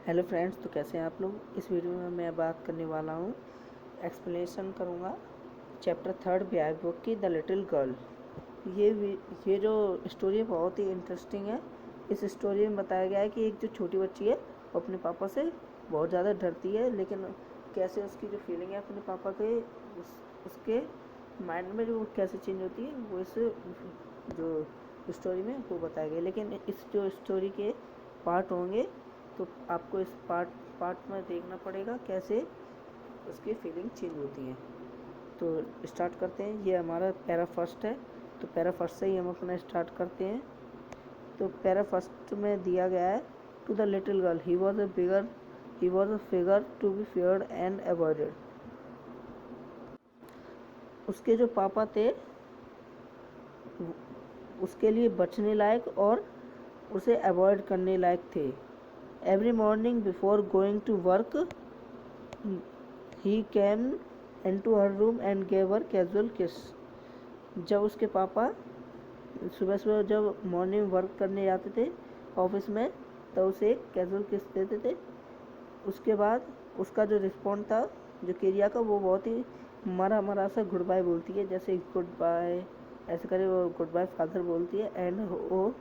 Hello friends, तो कैसे हैं आप लोग। इस वीडियो में मैं बात करने वाला हूँ, एक्सप्लेनेशन करूँगा चैप्टर 3 ब्याय बुक की द लिटिल गर्ल। ये जो स्टोरी है बहुत ही इंटरेस्टिंग है। इस स्टोरी में बताया गया है कि एक जो छोटी बच्ची है वो अपने पापा से बहुत ज़्यादा डरती है, लेकिन कैसे उसकी जो फीलिंग है अपने पापा के उसके माइंड में जो कैसे चेंज होती है वो इस जो स्टोरी में वो बताया गया। लेकिन इस जो स्टोरी के पार्ट होंगे तो आपको इस पार्ट में देखना पड़ेगा कैसे उसकी फीलिंग चेंज होती है। तो स्टार्ट करते हैं। ये हमारा पैरा फर्स्ट है, तो पैरा फर्स्ट से ही हम अपना स्टार्ट करते हैं। तो पैरा फर्स्ट में दिया गया है, so the little girl he was a figure to be feared and avoided. उसके जो पापा थे उसके लिए बचने लायक और उसे अवॉइड करने लायक थे। Every morning before going to work he came into her room and gave her casual kiss. जब उसके पापा सुबह सुबह जब मॉर्निंग वर्क करने जाते थे ऑफिस में तो उसे एक कैजुअल किस देते थे। उसके बाद उसका जो रिस्पॉन्ड था जो केरिया का, वो बहुत ही मरा मरा सा गुड बाय बोलती है, जैसे गुड बाय ऐसे करे वो गुड बाय फादर बोलती है। एंड वो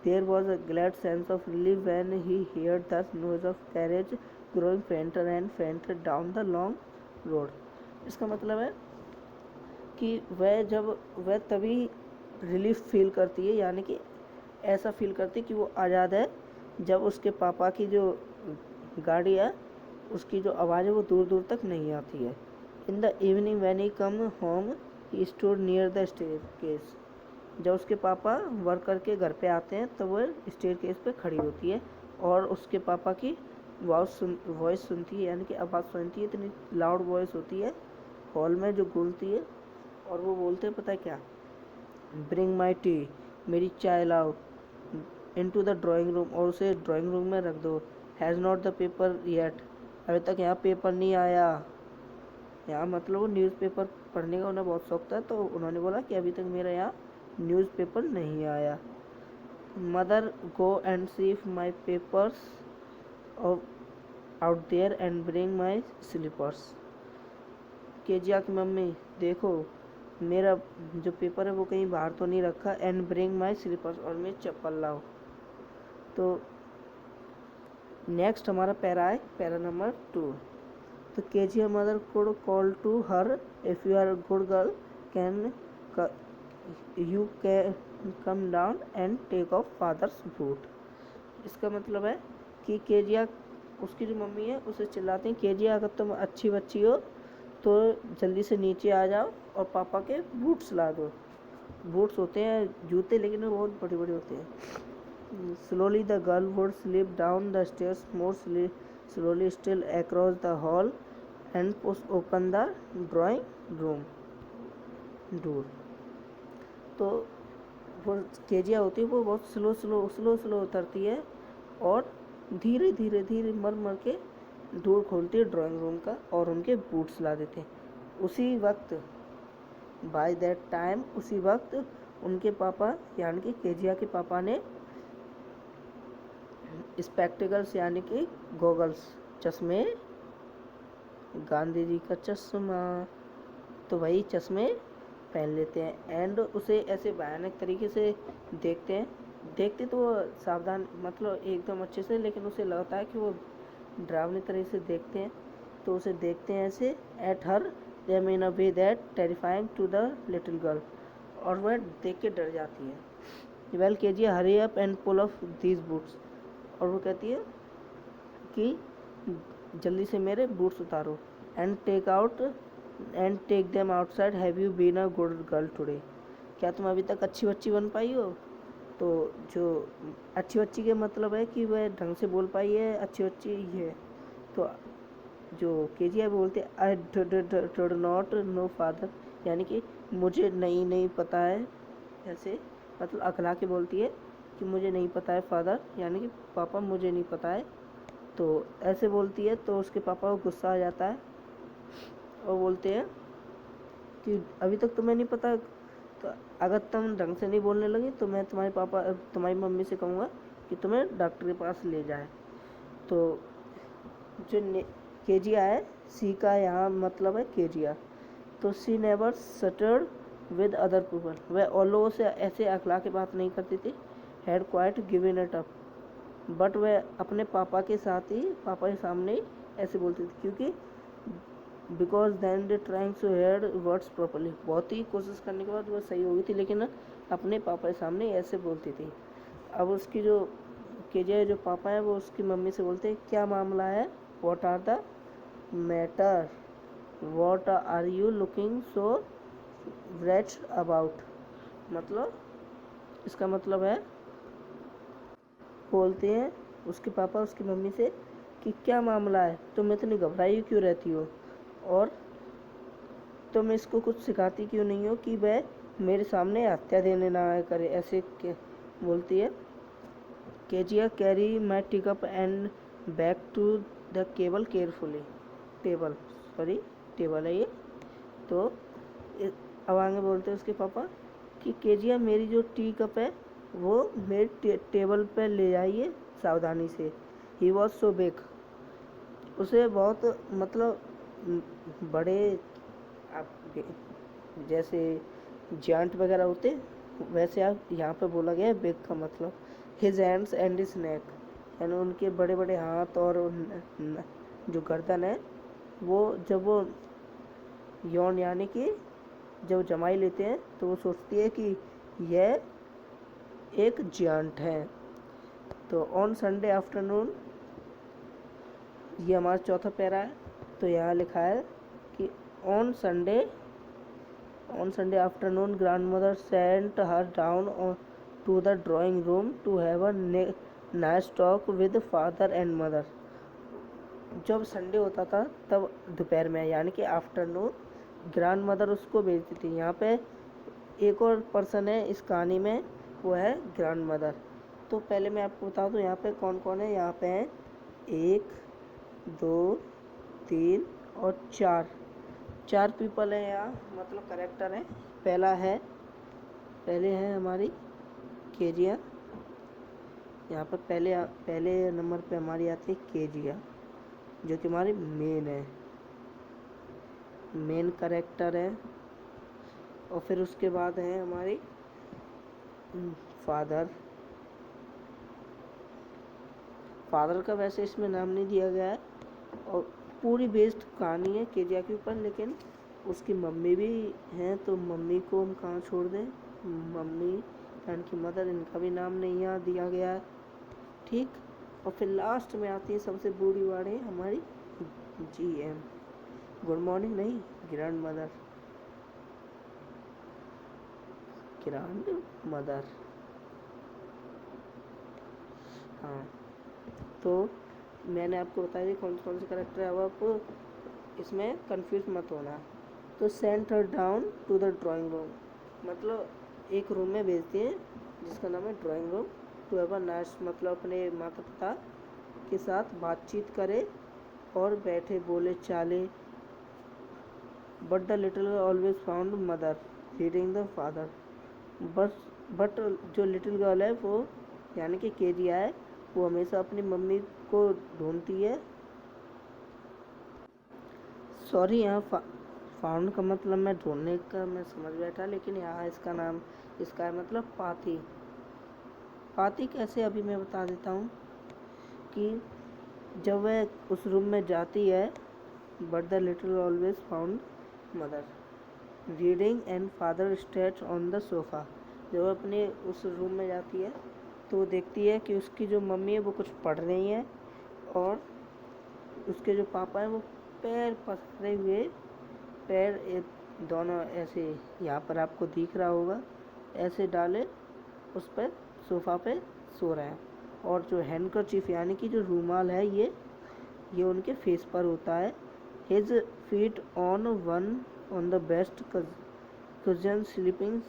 there was a glad sense of relief when he heard the noise of carriage growing fainter and fainter down the long road. इसका मतलब है कि वह तभी रिलीफ फील करती है, यानी कि ऐसा फील करती है कि वो आज़ाद है, जब उसके पापा की जो गाड़ी है उसकी जो आवाज़ है वो दूर दूर तक नहीं आती है। In the evening when he come home he stood near the staircase. जब उसके पापा वर्क करके घर पे आते हैं तो वो स्टेयरकेस पे खड़ी होती है और उसके पापा की वॉइस सुनती है, यानी कि आवाज़ सुनती है। इतनी लाउड वॉइस होती है हॉल में जो गूंजती है, और वो बोलते हैं पता है क्या, ब्रिंग माई टी, मेरी चाय लाओ, इनटू द ड्राइंग रूम, और उसे ड्राइंग रूम में रख दो। Has not the paper yet, अभी तक यहाँ पेपर नहीं आया। यहाँ मतलब वो न्यूज़पेपर पढ़ने का उन्हें बहुत शौक था, तो उन्होंने बोला कि अभी तक मेरा यहाँ न्यूज़पेपर नहीं आया। Mother go and see my papers out there and bring my slippers. Kezia की मम्मी देखो मेरा जो पेपर है वो कहीं बाहर तो नहीं रखा, एंड ब्रिंग माई स्लीपर्स, और मेरी चप्पल लाओ। तो नेक्स्ट हमारा पैरा है, पैरा नंबर 2। तो Kezia mother could call to her, if you are a good girl can you can come down and take off father's boot. इसका मतलब है कि केजिया उसकी जो मम्मी है उसे चिल्लाते हैं, केजिया अगर तुम अच्छी बच्ची हो तो जल्दी से नीचे आ जाओ और पापा के बूट्स ला दो। बूट्स होते हैं जूते, लेकिन वो बहुत बड़े बड़े होते हैं। Slowly the girl would slip down the stairs more slowly still across the hall and push open the drawing room door. तो वो केजिया होती है वो बहुत स्लो उतरती है और धीरे धीरे धीरे मर मर के डोर खोलती है ड्राइंग रूम का, और उनके बूट्स ला देते हैं। उसी वक्त बाय दैट टाइम उसी वक्त उनके पापा यानी कि केजिया के पापा ने स्पेक्टिकल्स यानी कि गॉगल्स, चश्मे, गांधी जी का चश्मा, तो वही चश्मे पहन लेते हैं। एंड उसे ऐसे भयानक तरीके से देखते तो वो सावधान मतलब एकदम अच्छे से, लेकिन उसे लगता है कि वो डरावनी तरह से देखते हैं। तो उसे देखते हैं ऐसे at her them in a way that terrifying to the little girl, और वह देख के डर जाती है। Well Kezia hurry up and pull off these boots, और वो कहती है कि जल्दी से मेरे बूट्स उतारो, and take them outside, have you been a good girl today, क्या तुम अभी तक अच्छी बच्ची बन पाई हो। तो जो अच्छी बच्ची के मतलब है कि वह ढंग से बोल पाई है, अच्छी बच्ची है। तो जो केजिया बोलते I did not know father, यानी कि मुझे नहीं पता है, ऐसे मतलब अखला के बोलती है कि मुझे नहीं पता है फादर, यानी कि पापा मुझे नहीं पता है। तो ऐसे बोलती है तो उसके पापा को गुस्सा आ जाता है और बोलते हैं कि अभी तक तुम्हें नहीं पता, तो अगर तुम ढंग से नहीं बोलने लगी तो मैं तुम्हारी मम्मी से कहूँगा कि तुम्हें डॉक्टर के पास ले जाए। तो जो केजिया है, सी का यहाँ मतलब है केजिया। तो सी नेवर सटर्ड विद अदर पीपल, वह और लोगों से ऐसे अखला के बात नहीं करती थी। Had quite given it up, but वह अपने पापा के साथ ही, पापा के सामने ही ऐसे बोलती थी, क्योंकि because then they trying to hear words properly, बहुत ही कोशिश करने के बाद वह सही हो गई थी, लेकिन अपने पापा के सामने ऐसे बोलती थी। अब उसकी जो केजे जो पापा है वो उसकी मम्मी से बोलते हैं, क्या मामला है, what are the matter, what are you looking so wretched about, मतलब इसका मतलब है, बोलते हैं उसके पापा उसकी मम्मी से कि क्या मामला है, तुम इतनी घबराई क्यों रहती हो, और तुम इसको कुछ सिखाती क्यों नहीं हो कि वह मेरे सामने हत्या देने ना आया करे, ऐसे बोलती है। Kezia carry my teacup and back to the table carefully, table है ये। तो अब आगे बोलते हैं उसके पापा कि केजिया मेरी जो टी कप है वो मेरे टेबल पर ले जाइए सावधानी से। ही वॉज सो बिग, उसे बहुत मतलब बड़े, आप जैसे जांट वगैरह होते वैसे आप यहाँ पे बोला गया है बिग का मतलब his hands and his neck, यानी उनके बड़े बड़े हाथ और जो गर्दन है वो जब वो यौन यानी कि जब जमाई लेते हैं तो वो सोचती है कि यह एक जांट है। तो ऑन संडे आफ्टरनून, ये हमारा चौथा पैरा है। तो यहाँ लिखा है कि on Sunday afternoon grandmother sent her down to the drawing room to have a nice talk with father and mother. जब संडे होता था तब दोपहर में, यानी कि आफ्टरनून, ग्रैंड मदर उसको भेजती थी। यहाँ पे एक और पर्सन है इस कहानी में, वो है ग्रैंड मदर। तो पहले मैं आपको बता दूँ यहाँ पे कौन कौन है। यहाँ पे हैं 1 2 3 और 4 पीपल हैं यहाँ, मतलब करेक्टर हैं। पहले है हमारी केजिया, यहाँ पर पहले नंबर पे हमारी आती है केजिया, जो कि हमारी मेन करेक्टर है। और फिर उसके बाद है हमारी फादर का वैसे इसमें नाम नहीं दिया गया है, और पूरी बेस्ड कहानी है केजिया के ऊपर, लेकिन उसकी मम्मी भी हैं, तो मम्मी को हम कहाँ छोड़ दें, मम्मी यानी कि मदर, इनका भी नाम नहीं यहाँ दिया गया है, ठीक। और फिर लास्ट में आती है सबसे बूढ़ी वाली हमारी GM, गुड मॉर्निंग नहीं, ग्रैंड मदर। हाँ, तो मैंने आपको बताया थी कौन कौन से करेक्टर है, अब आप इसमें कंफ्यूज मत होना। तो sent her down to the drawing room, मतलब एक रूम में भेजती है जिसका नाम है drawing room, to have a nice, मतलब अपने माता पिता के साथ बातचीत करे और बैठे बोले चाले। But the little girl always found mother reading the father, but जो लिटिल गर्ल है वो यानी कि केजिया है, वो हमेशा अपनी मम्मी को ढूंढती है। सॉरी, यहाँ फाउंड का मतलब मैं ढूंढने का मैं समझ बैठा, लेकिन यहाँ इसका है मतलब पाती कैसे, अभी मैं बता देता हूँ कि जब वह उस रूम में जाती है, but the little always found mother reading and father stretch on the sofa, जब अपने उस रूम में जाती है तो देखती है कि उसकी जो मम्मी है वो कुछ पढ़ रही हैं, और उसके जो पापा हैं वो पैर पसरे हुए, दोनों ऐसे, यहाँ पर आपको दिख रहा होगा, ऐसे डाले उस पर सोफ़ा पे सो रहे हैं। और जो हैंडकरचीफ यानी कि जो रूमाल है ये उनके फेस पर होता है। His feet on on the best cousin sleeping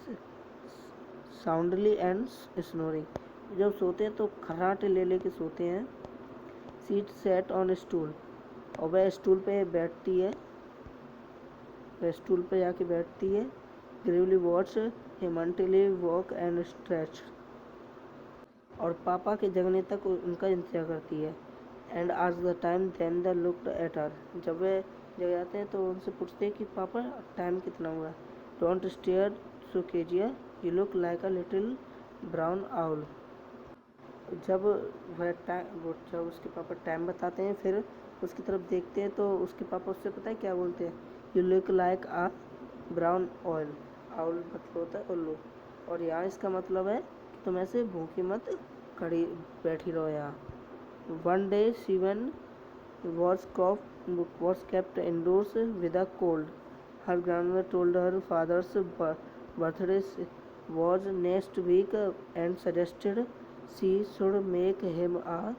soundly and snoring, जब सोते हैं तो खर्राटे ले लेके सोते हैं। सीट सेट ऑन स्टूल, और वह स्टूल पे बैठती है, वह स्टूल पे जाके बैठती है। Gravely watch him intently walk and stretch, और पापा के जगने तक उनका इंतजार करती है। And at the time then they looked at her. जब वे जग जाते हैं तो उनसे पूछते हैं कि पापा टाइम कितना हुआ है। Don't stare so Kezia, you look like a little brown owl. जब जब उसके पापा टाइम बताते हैं फिर उसकी तरफ देखते हैं तो उसके पापा उससे पता है क्या बोलते हैं, you look like a brown oil. Owl मतलब होता है उल्लू, और यहाँ इसका मतलब है कि तुम ऐसे भूखी मत खड़ी बैठी रहो यहाँ। वन डे शिवन was kept indoors with a cold. Her grandmother told her father's birthday was next week and suggested she should make him a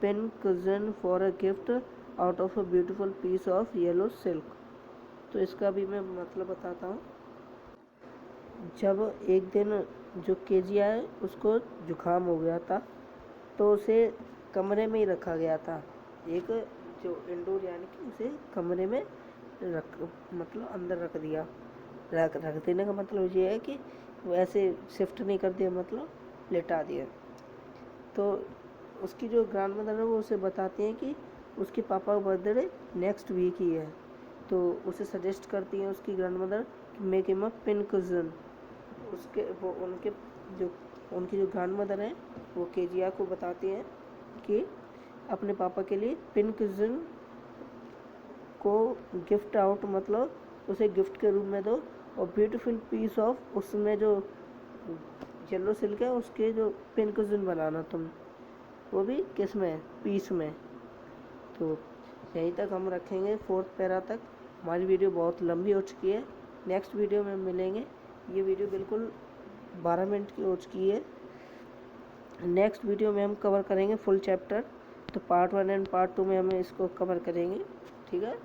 pin cushion for a gift out of a beautiful piece of yellow silk. तो इसका भी मैं मतलब बताता हूँ। जब एक दिन जो केजिया है उसको जुकाम हो गया था तो उसे कमरे में ही रखा गया था। एक जो इंडोर यानी कि उसे कमरे में रख मतलब अंदर रख दिया। रख देने का मतलब ये है कि वो ऐसे शिफ्ट नहीं कर दिया, मतलब लेटा दिया। तो उसकी जो ग्रैंड मदर है वो उसे बताती हैं कि उसके पापा का बर्थडे नेक्स्ट वीक ही है। तो उसे सजेस्ट करती हैं उसकी ग्रैंड मदर कि make him a pin cushion. उसके वो उनकी जो ग्रैंड मदर हैं वो केजिया को बताती हैं कि अपने पापा के लिए पिन कुशन को गिफ्ट आउट मतलब उसे गिफ्ट के रूप में दो, और ब्यूटीफुल पीस ऑफ उसमें जो येलो सिल्क है उसके जो पिन कुशन बनाना तुम, वो भी किस में, पीस में। तो यहीं तक हम रखेंगे 4th पैरा तक। हमारी वीडियो बहुत लंबी हो चुकी है, नेक्स्ट वीडियो में मिलेंगे। ये वीडियो बिल्कुल 12 मिनट की हो चुकी है। नेक्स्ट वीडियो में हम कवर करेंगे फुल चैप्टर। तो पार्ट 1 एंड पार्ट 2 में हम इसको कवर करेंगे, ठीक है।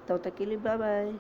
तब तक के लिए बाय बाय।